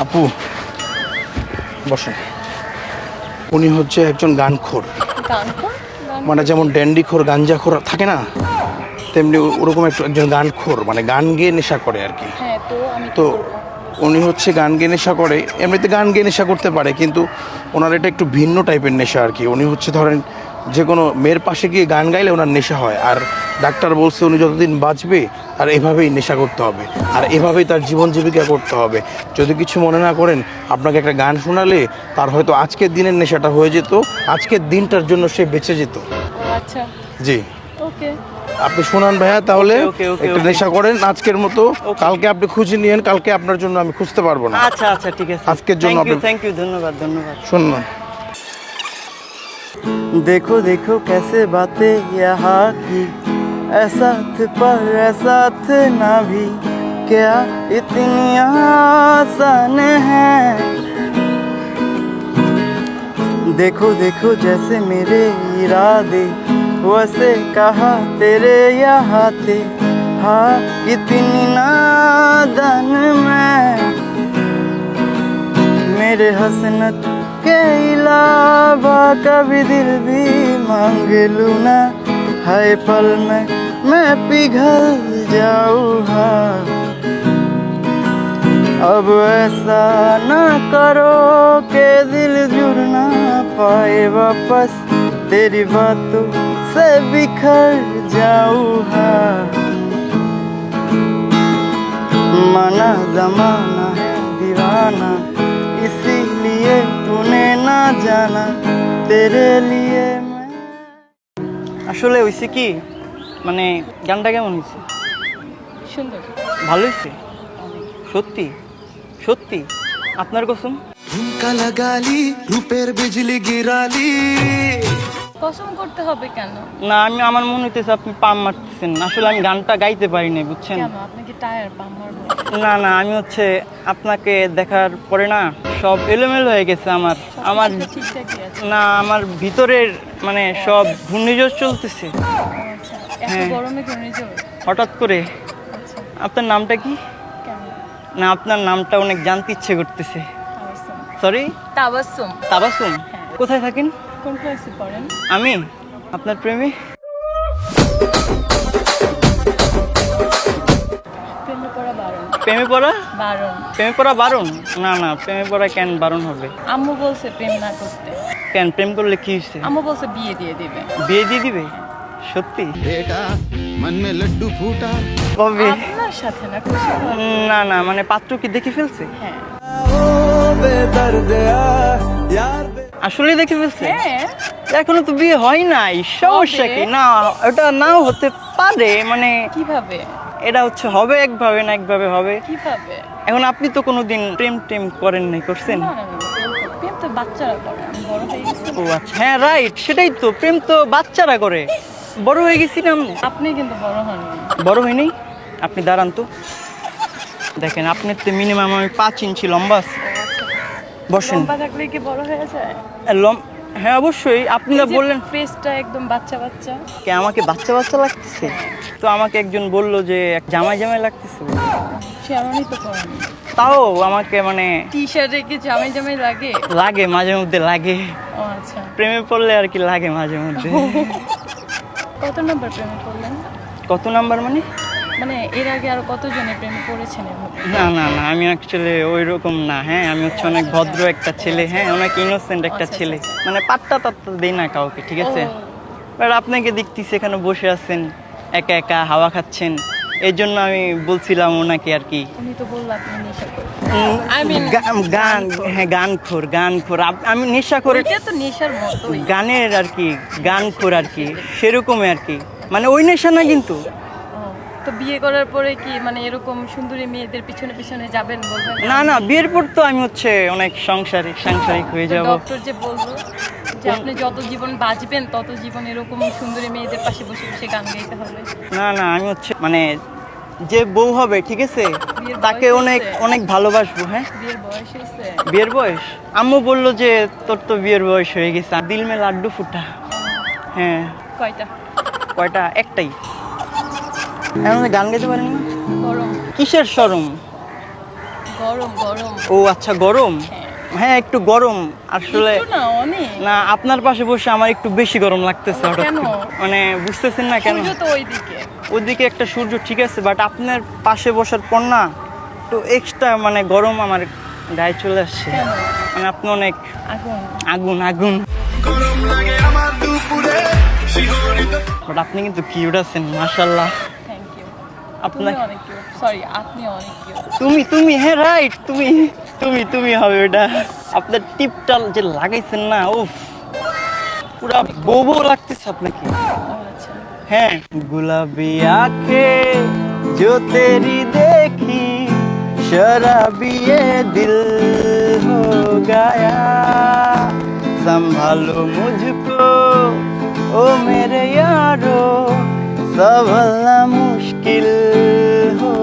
আপু বসেন। উনি হচ্ছে একজন গানখোর, মানে যেমন ড্যান্ডিখোর গাঞ্জাখোর থাকে না, তেমনি ওরকম একজন গানখোর, মানে গান গেয়ে নেশা করে আর কি। তো উনি হচ্ছে গান গেয়ে নেশা করে, এমনিতে গান গেয়ে নেশা করতে পারে, কিন্তু ওনার এটা একটু ভিন্ন টাইপের নেশা আর কি। উনি হচ্ছে ধরেন যে কোনো মেয়ের পাশে গিয়ে গান গাইলে ওনার নেশা হয়, আর ডাক্তার বলছে উনি যতদিন বাঁচবে আর এভাবেই নেশা করতে হবে, আর এভাবেই তার জীবন জীবিকা করতে হবে। যদি কিছু মনে না করেন, আপনাকে একটা গান শোনালে তার হয়তো আজকের দিনের নেশাটা হয়ে যেত, আজকের দিনটার জন্য সে বেঁচে যেত। আচ্ছা জি ওকে, আপনি শোনান ভাইয়া, তাহলে Okay. একটু নেশা করেন আজকের মতো। কালকে আপনি খুঁজে নিয়েন, কালকে আপনার জন্য আমি খুঁজতে পারবো না। আচ্ছা আচ্ছা ঠিক আছে, আজকের জন্য থ্যাংক ইউ, ধন্যবাদ ধন্যবাদ। শুনুন। देखो देखो कैसे बातें यहाँ की, ऐसा थे पर ऐसा थे ना भी, क्या इतनी आसान है। देखो देखो जैसे मेरे इरादे वैसे कहा तेरे यहाँ थे, हाँ कितनी नादान मैं, मेरे हसनत के अलावा कभी दिल भी मांग लूँ ना, हाय पल में मैं पिघल जाऊँ। हाँ अब ऐसा ना करो कि दिल जुड़ ना पाए वापस, तेरी बातों से बिखर जाऊँ। हाँ माना जमाना है दीवाना, इसीलिए तूने ना जाना, तेरे लिए मैं। আসলে হইছে কি, মানে গানটা কেমন হয়েছে? সুন্দর, ভালো হয়েছে সত্যি সত্যি, আপনার কসম? ঝুমকা লাগালি রূপের বিজলি গিরালি। কসম করতে হবে কেন? না, আমি আমার মনে হইতেছে আপনি পাম মারতেছেন। আসলে আমি গানটা গাইতে পারি না, বুঝছেন? কেন আপনি কি টায়ার পাম মারবো? না না, আমি হচ্ছে আপনাকে দেখার পরে না সব এলোমেলো হয়ে গেছে আমার আমার ঠিকঠাকই আছে। না, আমার ভিতরের মানে সব ঘূর্ণিঝড় চলতেছে আচ্ছা এত হ্যাঁ। গরমে ঘূর্ণিঝড়? হঠাৎ করে। আচ্ছা আপনার নামটা কি? কেন? না, আপনার নামটা অনেক জানতে ইচ্ছে করতেছে। তাবাসসুম। সরি, তাবাসসুম। তাবাসুম। হ্যাঁ। কোথায় থাকেন? কোন ক্লাসে পড়েন? আমি আপনার প্রেমে। প্রেমে পড়া বারণ। প্রেমে পড়া? বারণ। প্রেমে পড়া বারণ? না না, প্রেমে পড়া কেন বারণ হবে? আম্মু বলছে প্রেম না করতে। কেন, প্রেম করলে কি হয়েছে? আম্মু বলছে বিয়ে দিয়ে দিবে। বিয়ে দিয়ে দিবে? সত্যি? बेटा मन में लड्डू फूटा। কবে? আপনার সাথে না, খুশি হওয়ার। না না, মানে পাত্র কি দেখে ফেলছে? হ্যাঁ আসলে দেখে ফেলছে? হ্যাঁ এখনো তো বিয়ে হয় নাই, সমস্যা কি? না, ওটা নাও হতে পারে, মানে কিভাবে? এটা হচ্ছে হবে একভাবে না একভাবে হবে। কিভাবে? এখন আপনি তো কোনোদিন প্রেম টেম করেন নাই, করছেন? না না না, প্রেম তো বাচ্চারা করে, আমি বড় হয়ে গেছি। ও আচ্ছা, হ্যাঁ রাইট, সেটাই তো, প্রেম তো বাচ্চারা করে। বড় হয়ে গেছিলাম? আপনি কিন্তু বড় হননি। বড় হয়নি। আপনি দাঁড়ান তো, দেখেন আপনার তো মিনিমাম আমি 5 ইঞ্চি লম্বা আছে। বসেন। লম্বা থাকলে কি বড় হয়ে যায়? হ্যাঁ অবশ্যই, আপনি না বললেন। ফেসটা একদম বাচ্চা বাচ্চা। কে আমাকে বাচ্চা বাচ্চা লাগতেছে? তো আমাকে একজন বলল যে জামাই জামাই লাগতেছে। সে এমনই তো করেন। তাও আমাকে মানে টি শার্টে কি জামাই জামাই লাগে? লাগে, মাঝে মধ্যে লাগে। ও আচ্ছা। প্রেমে পড়লে আর কি লাগে মাঝে মধ্যে। কত নাম্বার প্রেমে পড়লেন? কত নাম্বার মানে? মানে এর আগে আর কতজনের প্রেমে পড়েছেন এভাবে? না না না, আমি অ্যাকচুয়ালি ওই রকম না। হ্যাঁ, আমি হচ্ছে অনেক ভদ্র একটা ছেলে, হ্যাঁ অনেক ইনোসেন্ট একটা আচ্ছা, ছেলে, আচ্ছা। মানে পাত্তা টাত্তা দেই না কাউকে, ঠিক আছে? ও, বাট আপনাকে দেখতেছি এখানে বসে আছেন একা একা হাওয়া খাচ্ছেন, এই জন্য আমি বলছিলাম ওনাকে আর কি। উনি তো বলল আপনি নেশা করেন। I mean, গান, হ্যাঁ গানখোর। আমি নেশা করে এটা তো নেশার মতোই। গানের আর কি, গানখোর আর কি, সেরকমই আর কি, মানে ওই নেশা না কিন্তু। ও, তো বিয়ে করার পরে কি মানে এরকম সুন্দরী মেয়েদের পিছনে পিছনে যাবেন, বলবেন? না না, বিয়ের পর তো আমি হচ্ছে অনেক সাংসারিক হয়ে যাব। ডক্টর যে বললো যে আপনি যত জীবন বাঁচবেন তত জীবন এরকম সুন্দরী মেয়েদের পাশে বসে বসে গান গাইতে হবে। না না, আমি হচ্ছে মানে যে বউ হবে, ঠিক আছে, বিয়ের তাকে বয়স অনেক হয়েছে? অনেক ভালোবাসবো। হ্যাঁ, বিয়ের বয়স হয়েছে? বিয়ের বয়স? আম্মু বললো যে তোর তো বিয়ের বয়স হয়ে গেছে, দিল মে লাড্ডু ফুটা। হ্যাঁ। কয়টা? কয়টা? একটাই। এখন গান গাইতে পারেন না? গরম। কিসের শরম? গরম গরম। ও আচ্ছা, গরম। হ্যাঁ একটু গরম আসলে। একটু না, অনেক। না, আপনার পাশে বসে আমার একটু বেশি গরম লাগতেছে হঠাৎ কেন? করে। মানে বুঝতেছেন না কেন? সূর্য তো ওইদিকে। ওইদিকে একটা সূর্য ঠিক আছে, বাট আপনার পাশে বসার পর না একটু এক্সট্রা মানে গরম আমার গায়ে চলে আসছে। কেন? মানে আপনি অনেক আগুন। আগুন আগুন। গরম লাগে আমার দুপুরে শিহরিত বাট আপনি কিন্তু কিউট আছেন মাশাআল্লাহ। Thank you. তুমি আপনার অনেক কিউট। সরি, আপনি অনেক কিউট। তুমি হ্যাঁ রাইট, তুমি হবে ওটা। আপনার টিপটা যে লাগাইছেন না, উফ পুরা বউ লাগতেছে আপনাকে। আচ্ছা। हैं गुलाबी आंखें जो तेरी देखी शराबी ये दिल हो गया संभालो मुझको ओ मेरे यारो संभलना मुश्किल हो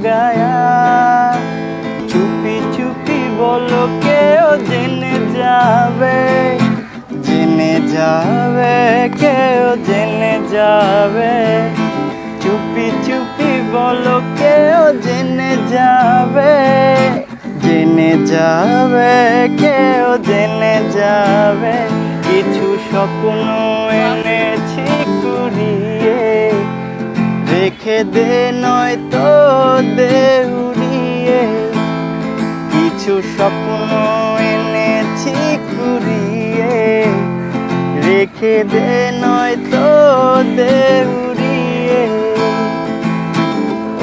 गया चुपी चुपी बोलो के ओ जने जावे কেউ জেনে যাবে চুপি চুপি বলো কেউ জেনে যাবে কেউ জেনে যাবে কিছু স্বপ্ন এনেছি কুড়িয়ে রেখে দে নয়তো দে উড়িয়ে কিছু স্বপ্ন এনেছি কুড়িয়ে রেখে দে নয়তো দে উড়িয়ে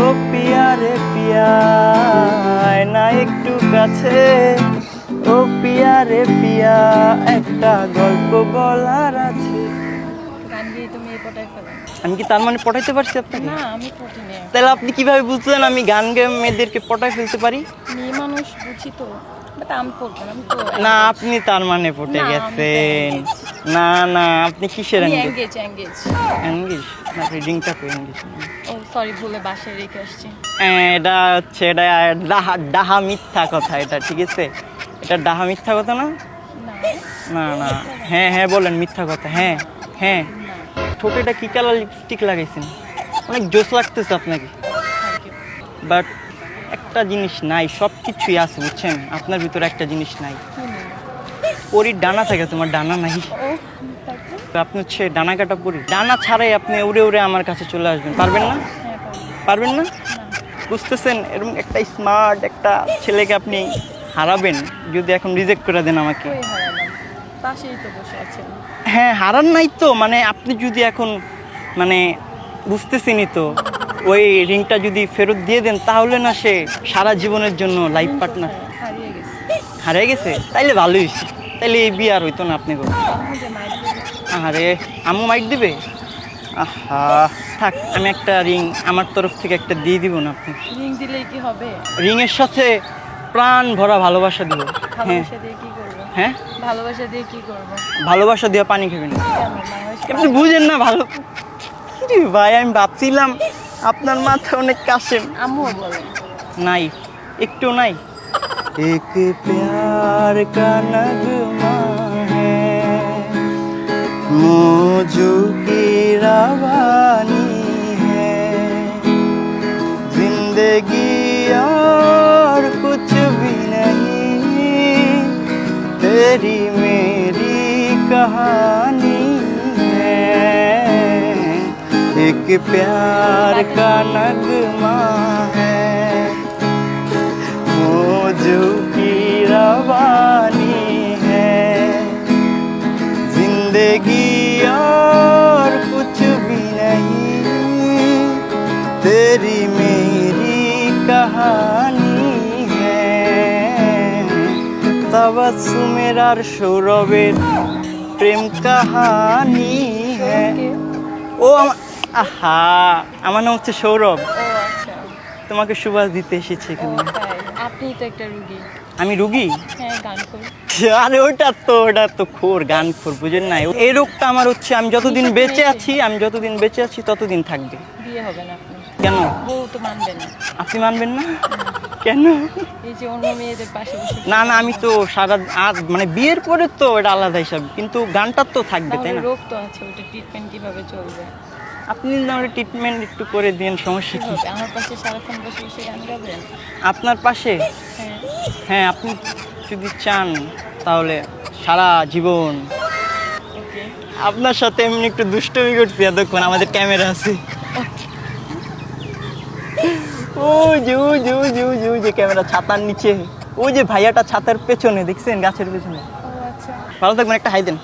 ও পিয়া রে পিয়া আয় না একটু কাছে ও পিয়া রে পিয়া একটা গল্প বলার আছে। গান দিয়ে তুমি এই পটায় ফেলো। আমি কি তার মানে পটাইতে পারছি আপনাকে? না, আমি পটিনি। তাহলে আপনি কিভাবে বুঝলেন আমি গান গেয়ে মেয়েদেরকে পটাই ফেলতে পারি? মেয়ে মানুষ বুঝি তো, বাট আমি পড়বো না। আমি তো না, আপনি তার মানে পটে না, আমি তো গেছেন। engaged। না আপনি কিসের এঙ্গেজ। এনগেজ না, রিডিংটা কই এনগেজ? ও সরি, ভুলে বাসায় রেখে আসছি। এটা হচ্ছে এটা ডাহা মিথ্যা কথা, এটা ঠিক আছে? এটা ডাহা মিথ্যা কথা না? না না হ্যাঁ বলেন মিথ্যা কথা। হ্যাঁ ঠোঁটে এটা কি কালার লিপস্টিক লাগাইছেন? অনেক জোস লাগতেছে আপনাকে। Thank you. বাট একটা জিনিস নাই, সব কিছুই আছে বুঝছেন, আপনার ভিতরে একটা জিনিস নাই। পরীর ডানা থাকে, তোমার ডানা নাই। ও তারপর? তো আপনি হচ্ছে ডানা কাটা পরি, ডানা ছাড়াই আপনি উড়ে উড়ে আমার কাছে চলে আসবেন, পারবেন না? হ্যাঁ, পারবেন না? বুঝতেছেন? এরকম একটা স্মার্ট একটা ছেলেকে আপনি হারাবেন যদি এখন রিজেক্ট করে দেন আমাকে। কই হারালাম? পাশেই তো বসে আছেন। হ্যাঁ, হারান নাই তো, মানে আপনি যদি এখন মানে বুঝতেছেনই তো, ওই রিংটা যদি ফেরত দিয়ে দেন তাহলে না সে সারা জীবনের জন্য লাইফ পার্টনার। হারিয়ে গেছে। হারিয়ে গেছে? তাইলে ভালোই হয়েছে, তাইলে এই বিয়ে আর হইতো না আপনি গো। আম্মু যে মাইর দিবে। আরে আম্মু মাইক দিবে? আহা থাক, আমি একটা রিং আমার তরফ থেকে একটা দিয়ে দিব না আপনি? রিং দিলেই কি হবে? রিংয়ের সাথে প্রাণ ভরা ভালোবাসা দিব। হ্যাঁ ভালোবাসা দিয়ে কি করবো? হ্যাঁ, ভালোবাসা দিয়ে কি করবো? ভালোবাসা দিয়ে পানি খাবেন। কেন? বাংলাদেশে আপনি বুঝেন না ভালো। কি রে ভাই, আমি ভাবছিলাম আপনার মাথায় অনেক কাশেম। আম্মুও বলে। নাই, একটু নাই। এক প্যার কা নগমা হ্যায় মৌজু কি রवानी है जिंदगी और कुछ भी नहीं तेरी मेरी कहानी है एक प्यार का नगमा है मौजू की रवानी है जिंदगी और कुछ भी नहीं तेरी मेरी कहानी है तबस्सुमेर আর সৌরভের প্রেম কাহানি है ও আহা আমার নাম হচ্ছে সৌরভ। ও আচ্ছা। তোমাকে সুবাস দিতে এসেছি ও এখানে। তাই? আপনি তো একটা রুগী। আমি রুগী? হ্যাঁ, গান করি। আরে ওটা তো খোর, গান খোর, বুঝেন নাই? এই রোগটা আমার হচ্ছে, আমি যতদিন বেঁচে আছি ততদিন থাকবে। বিয়ে হবে না আপনার? কেন? বউ তো মানবে না। আপনি মানবেন না কেন? এই যে অন্য মেয়েদের পাশে বসে। না আমি তো সারা মানে বিয়ের পরে তো এটা আলাদা হিসাব, কিন্তু গানটা তো থাকবে, তাই তাহলে না? রোগ তো আছে, ওটা ট্রিটমেন্ট কিভাবে চলবে? আপনি যদি আমার ট্রিটমেন্ট একটু করে দিন, সমস্যা কি? হবে আমার পাশে সারাক্ষণ বসে বসে গান গাবেন? আপনার পাশে? হ্যাঁ। হ্যাঁ, আপনি যদি চান তাহলে সারা জীবন ওকে। আপনার সাথে এমনি একটু দুষ্টমি করছি এতক্ষণ, আমাদের ক্যামেরা আছে। ওই যে ক্যামেরা ছাতার নিচে, ওই যে ভাইয়াটা ছাতার পেছনে দেখছেন, গাছের পেছনে। ও আচ্ছা। ভালো থাকবেন, একটা হাই দেন।